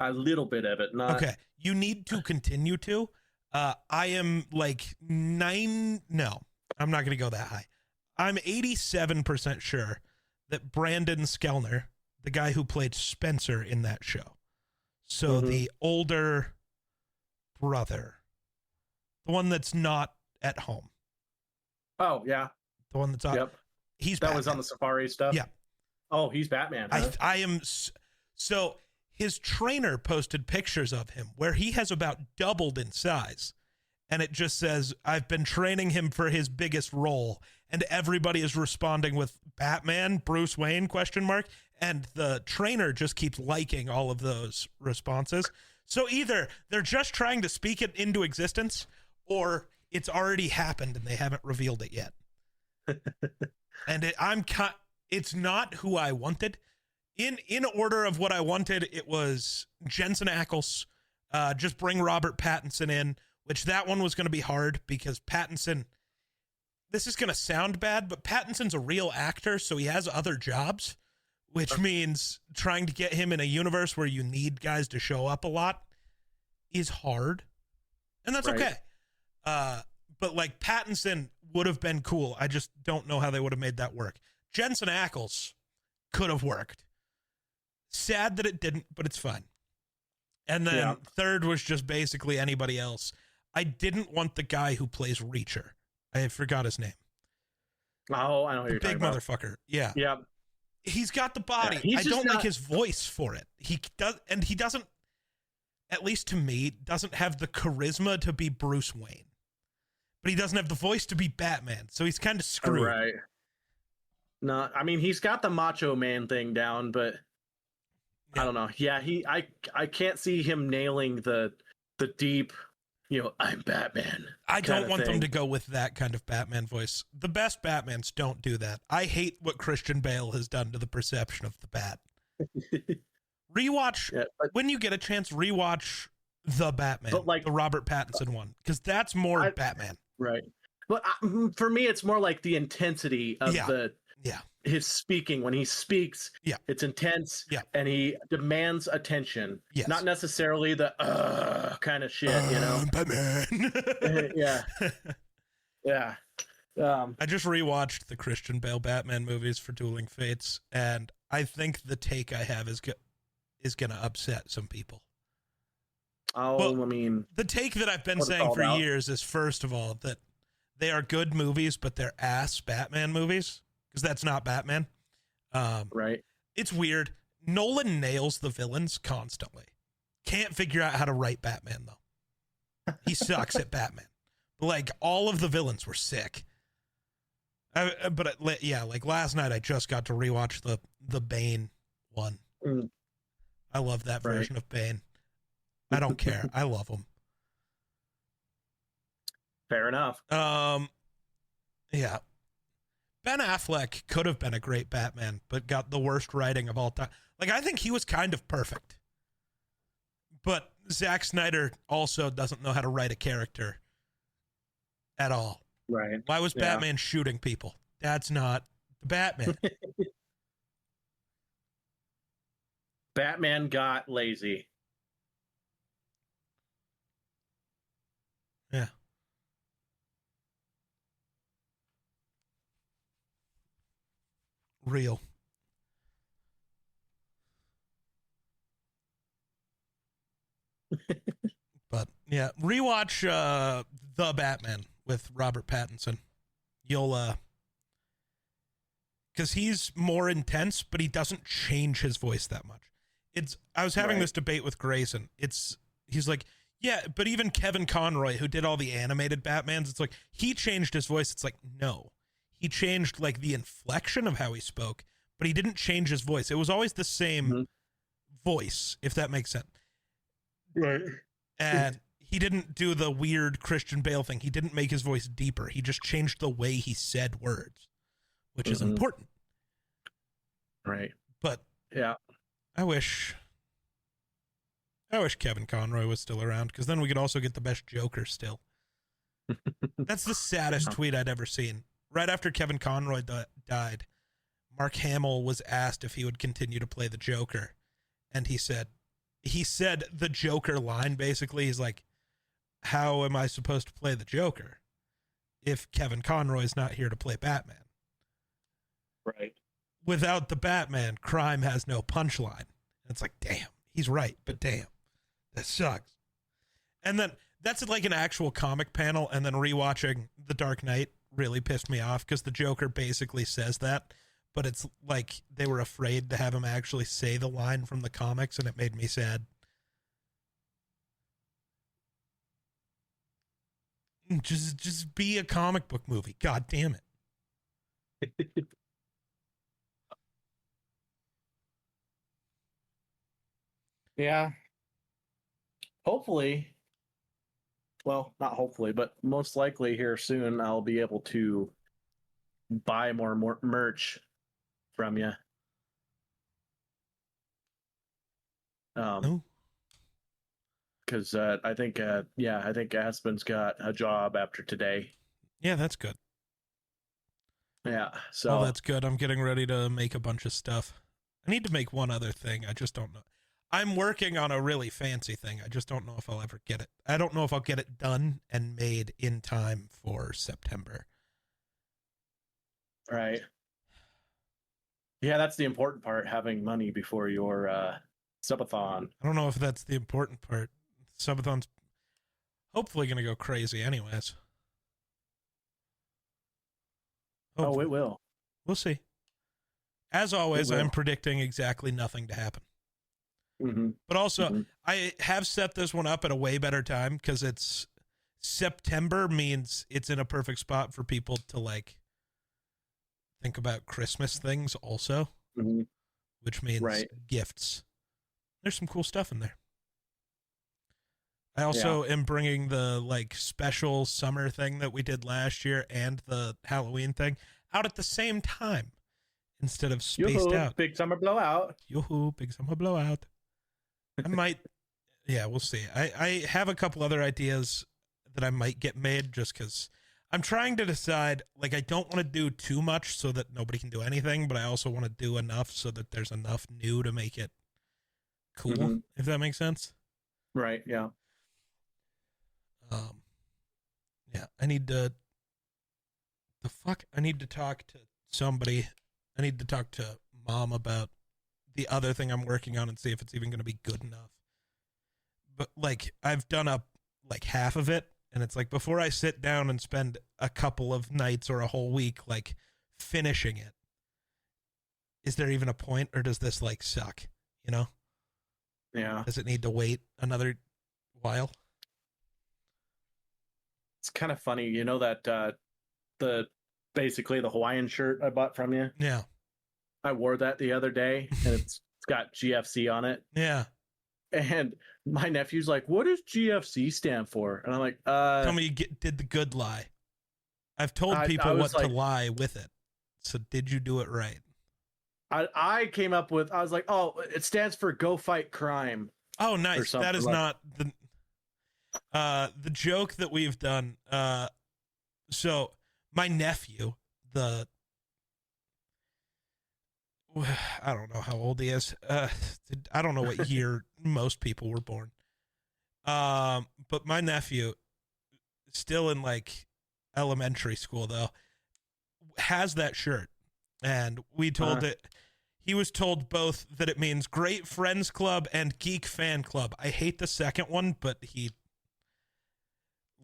A little bit of it. Not... Okay. You need to continue to. I am like no, I'm not going to go that high. I'm 87% sure that Brandon Skellner, the guy who played Spencer in that show, so the older brother, the one that's not at home. Oh, yeah. The one that's on. Yep. He's that Batman. Was on the Safari stuff? Yeah. Oh, he's Batman. Huh? I am. So his trainer posted pictures of him where he has about doubled in size. And it just says, I've been training him for his biggest role. And everybody is responding with Batman, Bruce Wayne, ? And the trainer just keeps liking all of those responses. So either they're just trying to speak it into existence, or it's already happened and they haven't revealed it yet. And it's not who I wanted. In order of what I wanted, it was Jensen Ackles, just bring Robert Pattinson in, which that one was going to be hard because Pattinson, this is going to sound bad, but Pattinson's a real actor, so he has other jobs, which means trying to get him in a universe where you need guys to show up a lot is hard. And that's okay. But like Pattinson would have been cool. I just don't know how they would have made that work. Jensen Ackles could have worked. Sad that it didn't, but it's fine. And then third was just basically anybody else. I didn't want the guy who plays Reacher. I forgot his name. Oh, I know who you're talking about. Big motherfucker. Yeah. Yeah. He's got the body. I don't like his voice for it. He doesn't, at least to me, doesn't have the charisma to be Bruce Wayne. But he doesn't have the voice to be Batman, so he's kind of screwed. Right. No, I mean, he's got the Macho Man thing down, but I don't know. Yeah, I can't see him nailing the deep, I'm Batman. I don't want them to go with that kind of Batman voice. The best Batmans don't do that. I hate what Christian Bale has done to the perception of the Bat. Rewatch, when you get a chance, rewatch The Batman, the Robert Pattinson one, because that's more Batman. Right. But for me, it's more like the intensity of his speaking. When he speaks, it's intense, and he demands attention. Yes. Not necessarily the kind of shit, Batman. Yeah. Yeah. I just rewatched the Christian Bale Batman movies for Dueling Fates, and I think the take I have is going to upset some people. Oh, well, I mean, the take that I've been saying for years is, first of all, that they are good movies, but they're ass Batman movies, because that's not Batman. Right. It's weird. Nolan nails the villains constantly. Can't figure out how to write Batman, though. He sucks at Batman. Like, all of the villains were sick. But like last night, I just got to rewatch the Bane one. I love that version of Bane. I don't care. I love him. Fair enough. Yeah. Ben Affleck could have been a great Batman, but got the worst writing of all time. Like, I think he was kind of perfect. But Zack Snyder also doesn't know how to write a character at all. Right. Why was Batman shooting people? That's not Batman. Batman got lazy. Yeah. Real. But yeah, rewatch The Batman with Robert Pattinson. You'll because he's more intense, but he doesn't change his voice that much. I was having this debate with Grayson. He's like, yeah, but even Kevin Conroy, who did all the animated Batmans, it's like he changed his voice. It's like, no. He changed like the inflection of how he spoke, but he didn't change his voice. It was always the same voice, if that makes sense. Right. And he didn't do the weird Christian Bale thing. He didn't make his voice deeper. He just changed the way he said words, which is important. Right. But yeah, I wish Kevin Conroy was still around, because then we could also get the best Joker still. That's the saddest tweet I'd ever seen. Right after Kevin Conroy died, Mark Hamill was asked if he would continue to play the Joker. And he said the Joker line, basically. He's like, how am I supposed to play the Joker if Kevin Conroy's not here to play Batman? Right. Without the Batman, crime has no punchline. And it's like, damn, he's right, but damn, that sucks. And then that's like an actual comic panel, and then rewatching The Dark Knight really pissed me off, because the Joker basically says that, but it's like they were afraid to have him actually say the line from the comics, and it made me sad. Just be a comic book movie. God damn it. Yeah. Hopefully, well, not hopefully, but most likely here soon, I'll be able to buy more merch from you. Because I think Aspen's got a job after today. Yeah, that's good. Yeah, so that's good. I'm getting ready to make a bunch of stuff. I need to make one other thing. I just don't know. I'm working on a really fancy thing. I just don't know if I'll ever get it. I don't know if I'll get it done and made in time for September. Right. Yeah, that's the important part, having money before your Sub-A-Thon. I don't know if that's the important part. Sub-A-Thon's hopefully going to go crazy anyways. Hopefully. Oh, it will. We'll see. As always, I'm predicting exactly nothing to happen. Mm-hmm. But also, I have set this one up at a way better time, because it's September means it's in a perfect spot for people to like think about Christmas things also, which means gifts. There's some cool stuff in there. I also am bringing the like special summer thing that we did last year and the Halloween thing out at the same time instead of spaced out. Big summer blowout. Yoo-hoo, big summer blowout. I might, yeah, we'll see. I have a couple other ideas that I might get made, just because I'm trying to decide, like, I don't want to do too much so that nobody can do anything, but I also want to do enough so that there's enough new to make it cool, if that makes sense. Right, yeah. Yeah, I need to talk to somebody. I need to talk to Mom about the other thing I'm working on and see if it's even going to be good enough. But like, I've done up like half of it, and it's like, before I sit down and spend a couple of nights or a whole week like finishing it, is there even a point, or does this like suck, you know? Yeah. Does it need to wait another while? It's kind of funny, you know, that basically the Hawaiian shirt I bought from you. Yeah. I wore that the other day, and it's got GFC on it. Yeah. And my nephew's like, "What does GFC stand for?" And I'm like, Tell me you did the good lie. I've told people what to lie with it. So did you do it right? I came up with, I was like, oh, it stands for Go Fight Crime. Oh, nice. That is like, not the joke that we've done. So my nephew, I don't know how old he is. I don't know what year most people were born. But my nephew, still in like elementary school though, has that shirt, and we told it. He was told both that it means Great Friends Club and Geek Fan Club. I hate the second one, but he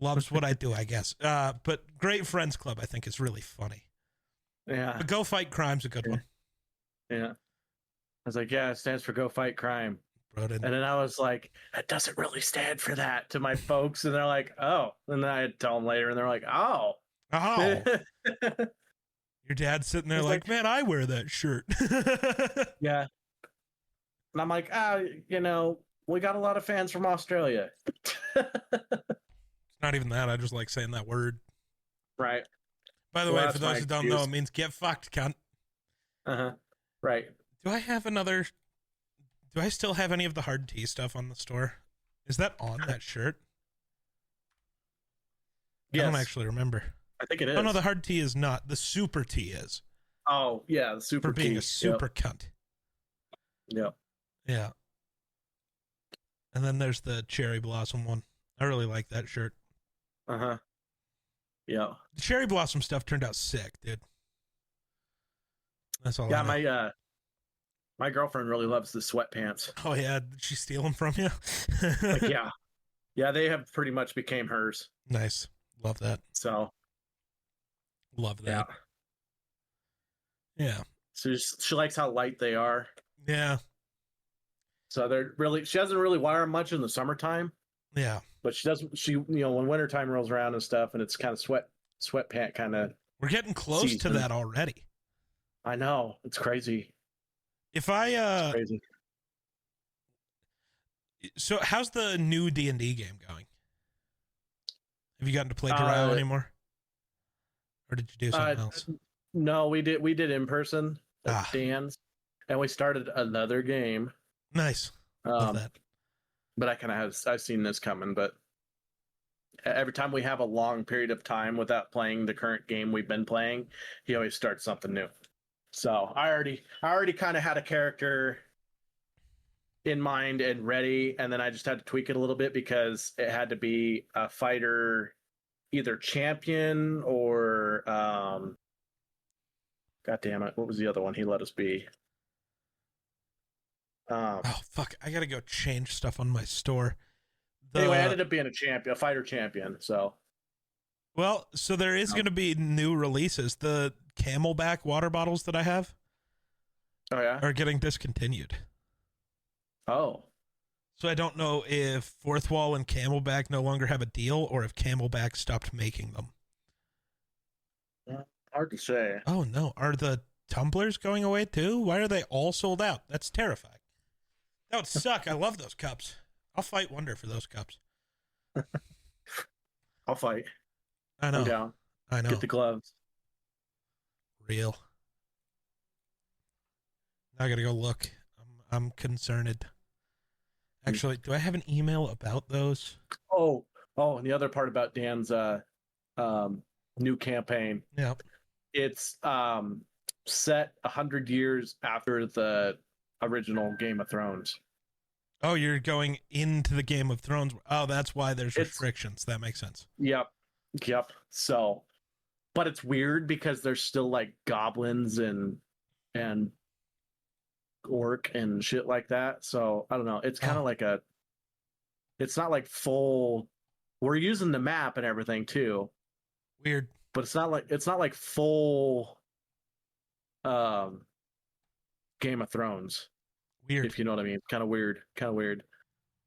loves what I do, I guess. But Great Friends Club, I think, is really funny. Yeah. But Go Fight Crime's a good one. Yeah. I was like, yeah, it stands for Go Fight Crime. And then I was like, that doesn't really stand for that to my folks. And they're like, oh. And then I tell them later, and they're like, oh. Oh. Your dad's sitting there like, man, I wear that shirt. Yeah. And I'm like, we got a lot of fans from Australia. It's not even that. I just like saying that word. Right. By the way, for those who don't know, it means get fucked, cunt. Right. Do I still have any of the hard tea stuff on the store? Is that on that shirt? Yes. I don't actually remember. I think it is. Oh, no, the hard tea is not. The super tea is. Oh, yeah, the super tea. For being a super cunt. Yep. Yeah. And then there's the cherry blossom one. I really like that shirt. Yeah. The cherry blossom stuff turned out sick, dude. That's all. Yeah, my girlfriend really loves the sweatpants. Oh yeah, did she steal them from you? Yeah, they have pretty much became hers. Nice, love that. So, love that. Yeah. So she likes how light they are. Yeah. So she doesn't really wear them much in the summertime. Yeah. But she doesn't. When wintertime rolls around and stuff, and it's kind of sweatpant kind of. We're getting close to that already. I know, it's crazy. If I it's crazy. So how's the new D&D game going? Have you gotten to play Drow anymore? Or did you do something else? No, we did in person at Dan's, and we started another game. Nice. Love that. But I've seen this coming, but every time we have a long period of time without playing the current game we've been playing, he always starts something new. So I already kind of had a character in mind and ready, and then I just had to tweak it a little bit because it had to be a fighter, either champion or God damn it, what was the other one he let us be? Oh fuck! I gotta go change stuff on my store. Anyway, I ended up being a fighter champion. So, so there is going to be new releases. The Camelback water bottles that I have, are getting discontinued. Oh, so I don't know if Fourth Wall and Camelback no longer have a deal, or if Camelback stopped making them. Hard to say. Oh no! Are the tumblers going away too? Why are they all sold out? That's terrifying. That would suck. I love those cups. I'll fight Wonder for those cups. I'll fight. I know. I'm down. I know. Get the gloves. Real. Now I gotta go look. I'm concerned. Actually, do I have an email about those? Oh, and the other part about Dan's new campaign. Yeah. It's set 100 years after the original Game of Thrones. Oh, you're going into the Game of Thrones. Oh, that's why there's restrictions. That makes sense. Yep. So, but it's weird because there's still like goblins and orc and shit like that. So I don't know. It's kind of like it's not like full. We're using the map and everything too. Weird. But it's not like full Game of Thrones. Weird. If you know what I mean. Kind of weird.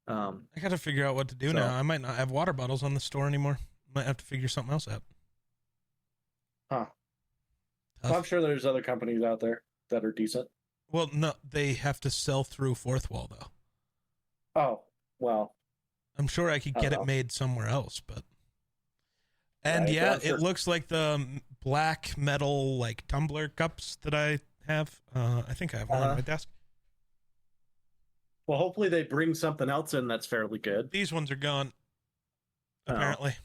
I gotta figure out what to do now. I might not have water bottles on the store anymore. Might have to figure something else out. Huh. Well, I'm sure there's other companies out there that are decent. Well, no, they have to sell through Fourth Wall though. Oh, well. I'm sure I could get it made somewhere else, but And Right, yeah, well, sure. it looks like the black metal like tumbler cups that I have. I think I have one on my desk. Well, hopefully they bring something else in that's fairly good. These ones are gone. Apparently,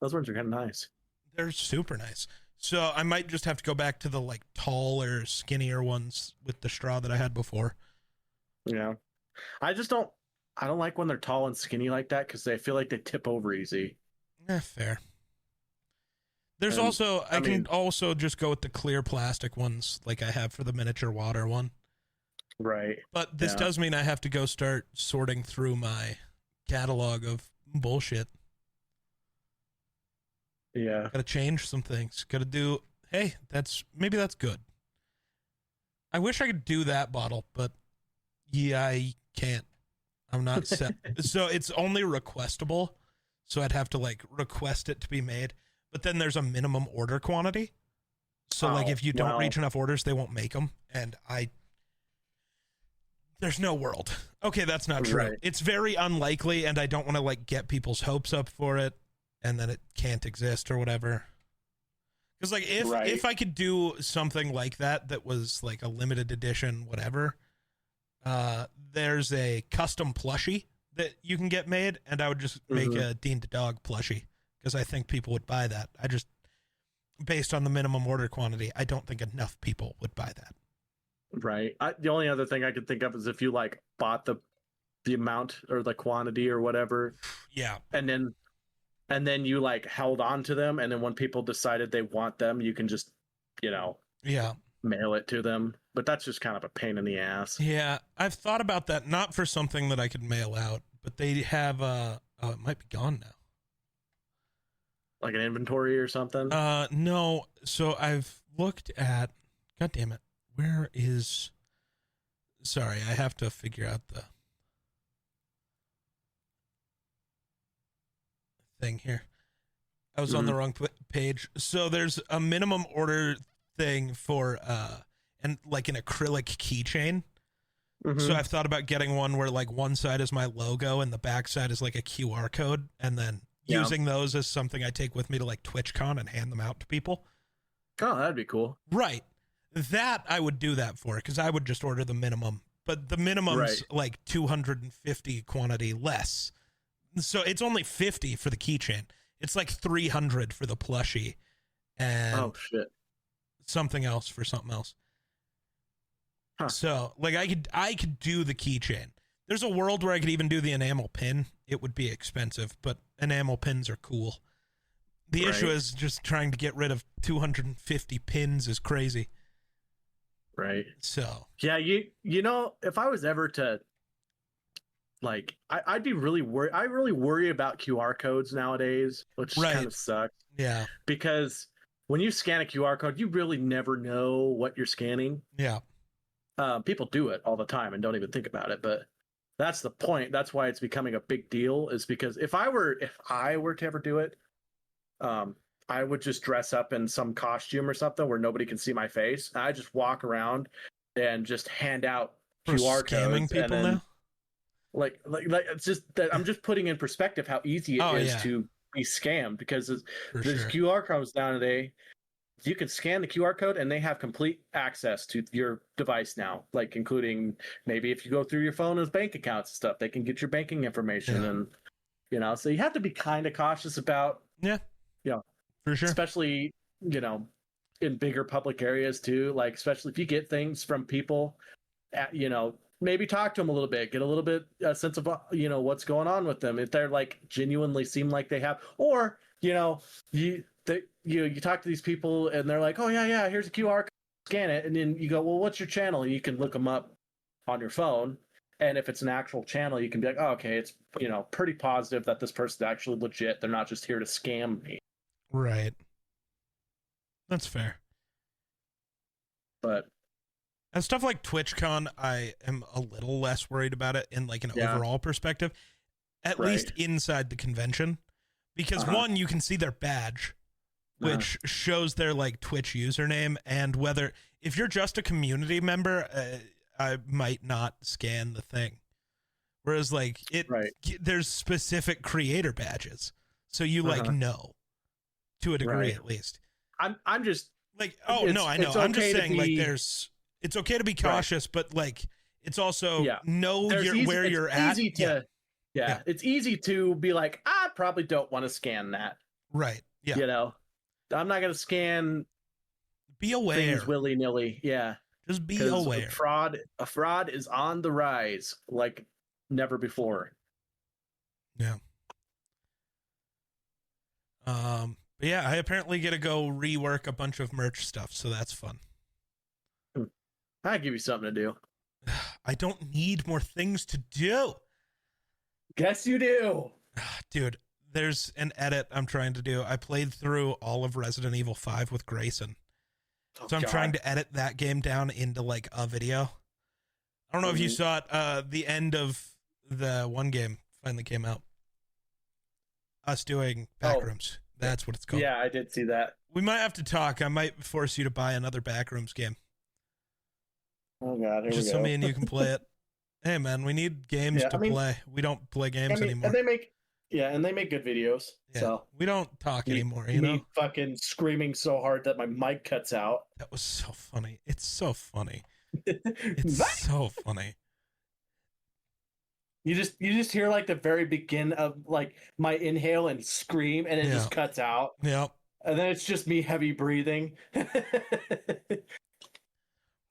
those ones are kind of nice. They're super nice. So I might just have to go back to the like taller, skinnier ones with the straw that I had before. Yeah, I don't like when they're tall and skinny like that because they feel like they tip over easy. Fair. There's And, also I can also just go with the clear plastic ones like I have for the miniature water one. Right. But this does mean I have to go start sorting through my catalog of bullshit. Yeah. Gotta change some things. Gotta do, hey, maybe that's good. I wish I could do that bottle, but yeah, I can't. I'm not set. So it's only requestable. So I'd have to like request it to be made. But then there's a minimum order quantity. So like if you don't reach enough orders, they won't make them. And there's no world. Okay, that's not true. Right. It's very unlikely, and I don't want to like get people's hopes up for it, and then it can't exist or whatever. Because like if I could do something like that was like a limited edition, whatever. There's a custom plushie that you can get made, and I would just make a Dean the Dog plushie because I think people would buy that. I just, based on the minimum order quantity, I don't think enough people would buy that. Right. The only other thing I could think of is if you like bought the amount or the quantity or whatever. Yeah. And then you like held on to them, and then when people decided they want them, you can just, mail it to them. But that's just kind of a pain in the ass. Yeah, I've thought about that, not for something that I could mail out, but they have it might be gone now. Like an inventory or something? No. So I've looked at, God damn it. Where is, sorry, I have to figure out the thing here. I was on the wrong page. So there's a minimum order thing for and like an acrylic keychain. So I've thought about getting one where like one side is my logo and the back side is like a QR code, and then using those as something I take with me to like TwitchCon and hand them out to people. Oh, that'd be cool. Right. That I would do that for, because I would just order the minimum, but the minimum's like 250 quantity less. So it's only 50 for the keychain. It's like 300 for the plushie, and something else for something else. Huh. So like I could do the keychain. There's a world where I could even do the enamel pin. It would be expensive, but enamel pins are cool. The issue is just trying to get rid of 250 pins is crazy. Right. So yeah, you know, if I was ever to like, I'd be really worried. I really worry about QR codes nowadays, which kind of sucks. Yeah. Because when you scan a QR code, you really never know what you're scanning. Yeah. People do it all the time and don't even think about it, but that's the point. That's why it's becoming a big deal, is because if I were to ever do it, I would just dress up in some costume or something where nobody can see my face. I just walk around and just hand out QR codes. People and then, now? Like it's just that I'm just putting in perspective how easy it is to be scammed, because there's QR codes nowadays. You can scan the QR code and they have complete access to your device now, like including maybe if you go through your phone as bank accounts and stuff, they can get your banking information. And so you have to be kind of cautious about for sure, especially in bigger public areas too, like especially if you get things from people maybe talk to them a little bit, get a little bit a sense of what's going on with them, if they're like genuinely seem like they have, or you talk to these people and they're like, oh yeah, here's a QR code, scan it, and then you go, well, what's your channel? And you can look them up on your phone, and if it's an actual channel, you can be like, oh, okay, it's pretty positive that this person's actually legit, they're not just here to scam me. Right. That's fair. But and stuff like TwitchCon, I am a little less worried about it in like an overall perspective, at least inside the convention, because one, you can see their badge, which shows their like Twitch username, and whether if you're just a community member, I might not scan the thing. Whereas like there's specific creator badges, so you like know. to a degree Right. at least. I'm just Like, oh no, I know. it's I'm just okay to saying, like, be- it's okay to be cautious, but like, it's also Yeah. know There's where it's you're at. easy to Yeah. it's easy to be like, I probably don't want to scan that. Right. Yeah. You know, I'm not going to scan Be aware. things willy nilly. Yeah. Just be Because aware. a fraud is on the rise like never before. Yeah. But yeah, I apparently get to go rework a bunch of merch stuff, so that's fun. I give you something to do. I don't need more things to do. Guess you do. Dude, there's an edit I'm trying to do. I played through all of Resident Evil 5 with Grayson. So I'm trying to edit that game down into like a video. I don't know if you saw it. The end of the one game finally came out. Us doing Backrooms. That's what it's called. Yeah, I did see that. We might have to talk. I might force you to buy another Backrooms game. Oh god, here Just we go. so me and you can play it. Hey man, we need games to play. We don't play games anymore. And they make good videos. Yeah, So we don't talk anymore, you know? Me fucking screaming so hard that my mic cuts out. That was so funny. It's so funny. It's so funny. You just hear like the very begin of like my inhale and scream, and it just cuts out. Yep. And then it's just me heavy breathing.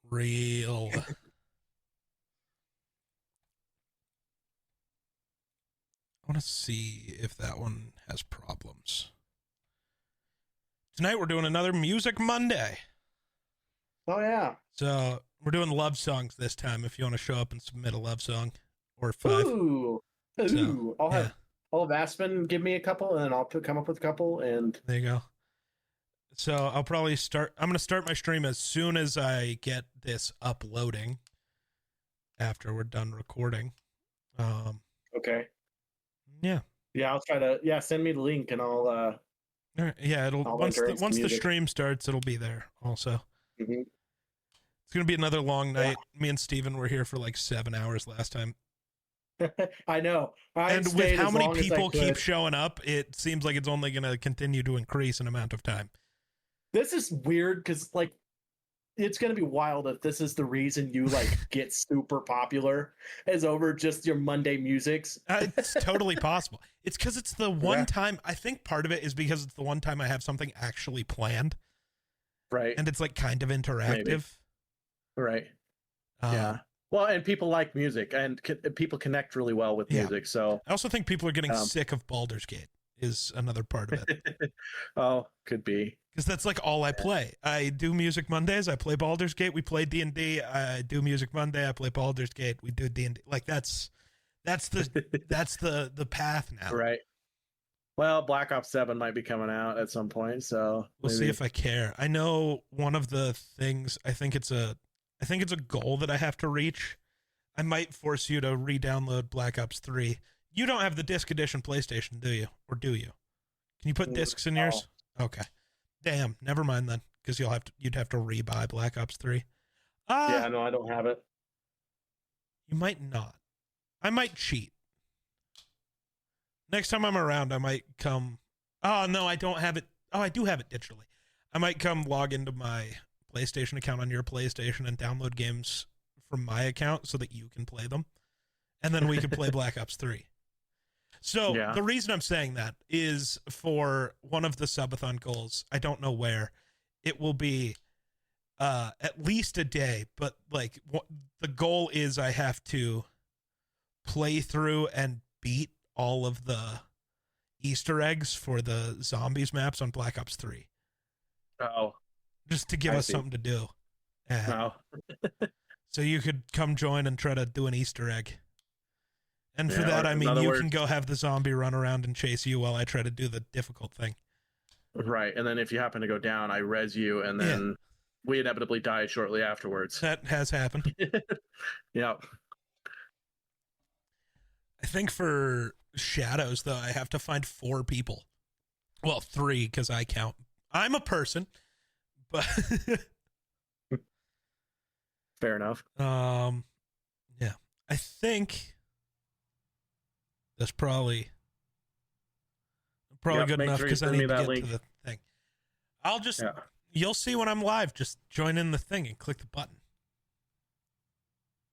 Real. I want to see if that one has problems. Tonight we're doing another Music Monday. Oh yeah. So we're doing love songs this time. If you want to show up and submit a love song or 5. Ooh. So, I'll have Aspen give me a couple, and then I'll come up with a couple, and there you go. So I'll probably start. I'm going to start my stream as soon as I get this uploading. After we're done recording. Okay. Yeah. Yeah, I'll try to. Yeah, send me the link, and I'll. All right. Yeah, it'll once the stream starts, it'll be there. Also, mm-hmm. It's gonna be another long night. Me and Steven were here for like 7 hours last time. I know. And with how many people keep showing up, it seems like it's only gonna continue to increase in amount of time. This is weird because like it's gonna be wild if this is the reason you like get super popular is over just your Monday musics. It's totally possible. It's because it's the one time. I think part of it is because it's the one time I have something actually planned, right? And it's like kind of interactive, maybe. Right? Yeah. Well, and people like music, and people connect really well with music. So I also think people are getting sick of Baldur's Gate. Is another part of it. Oh, could be. Because that's like all I play. I do Music Mondays. I play Baldur's Gate. We play D&D. I do Music Monday. I play Baldur's Gate. We do D&D. Like that's the path now. Right. Well, Black Ops 7 might be coming out at some point, so we'll see if I care. I know one of the things. I think it's a goal that I have to reach. I might force you to re-download Black Ops 3. You don't have the disc edition PlayStation, do you? Or do you? Can you put discs in yours? Okay. Damn, never mind then, because you'd have to re-buy Black Ops 3. Yeah, no, I don't have it. You might not. I might cheat. Next time I'm around, I might come. Oh no, I don't have it. Oh, I do have it digitally. I might come log into my PlayStation account on your PlayStation and download games from my account so that you can play them, and then we can play Black Ops 3. So the reason I'm saying that is for one of the Sub-A-Thon goals. I don't know where it will be. At least a day, but like the goal is I have to play through and beat all of the Easter eggs for the zombies maps on Black Ops 3. Oh, just to give us something to do. So you could come join and try to do an Easter egg. And for that, I mean, you can go have the zombie run around and chase you while I try to do the difficult thing. Right. And then if you happen to go down, I res you, and then we inevitably die shortly afterwards. That has happened. Yeah. I think for Shadows, though, I have to find 4 people. Well, 3, because I count. I'm a person, but... Fair enough. Yeah. I think... That's probably good enough because I need to get to the thing. I'll just, Yeah. you'll see when I'm live. Just join in the thing and click the button.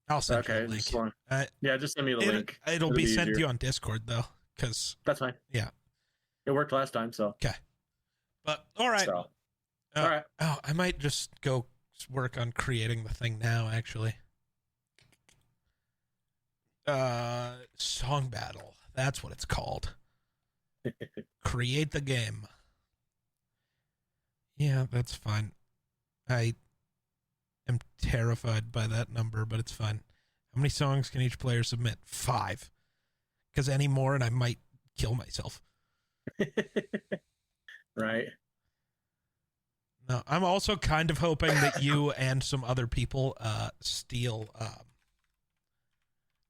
I'll send you a link. Yeah, just send me the link. It'll be sent to you on Discord, though, because... That's fine. Yeah. It worked last time, so... Okay. But, all right. So, all right. Oh, I might just go work on creating the thing now, actually. Song battle. That's what it's called. Create the game. Yeah, that's fine. I am terrified by that number, but it's fine. How many songs can each player submit? 5. Because any more and I might kill myself. Right. No, I'm also kind of hoping that you and some other people steal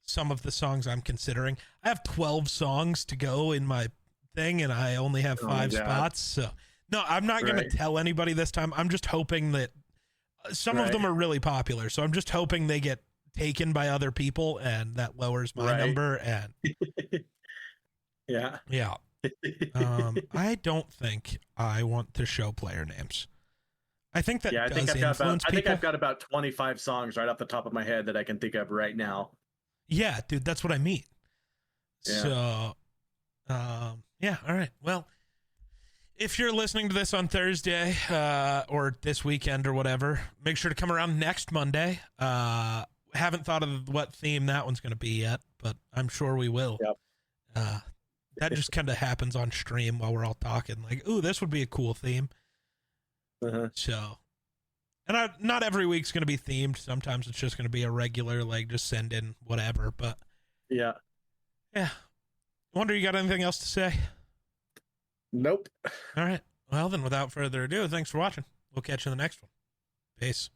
some of the songs I'm considering. I have 12 songs to go in my thing, and I only have 5 spots. So, no, I'm not going to tell anybody this time. I'm just hoping that some of them are really popular. So I'm just hoping they get taken by other people, and that lowers my number. And yeah. I don't think I want to show player names. I think that I think I've got about 25 songs right off the top of my head that I can think of right now. Yeah, dude, that's what I mean. Yeah. So, yeah, all right. Well, if you're listening to this on Thursday or this weekend or whatever, make sure to come around next Monday. Haven't thought of what theme that one's going to be yet, but I'm sure we will. Yep. That just kind of happens on stream while we're all talking. Like, ooh, this would be a cool theme. So, and not every week's going to be themed. Sometimes it's just going to be a regular, like, just send in whatever. But yeah. Wonder, you got anything else to say? Nope. All right. Well, then, without further ado, thanks for watching. We'll catch you in the next one. Peace.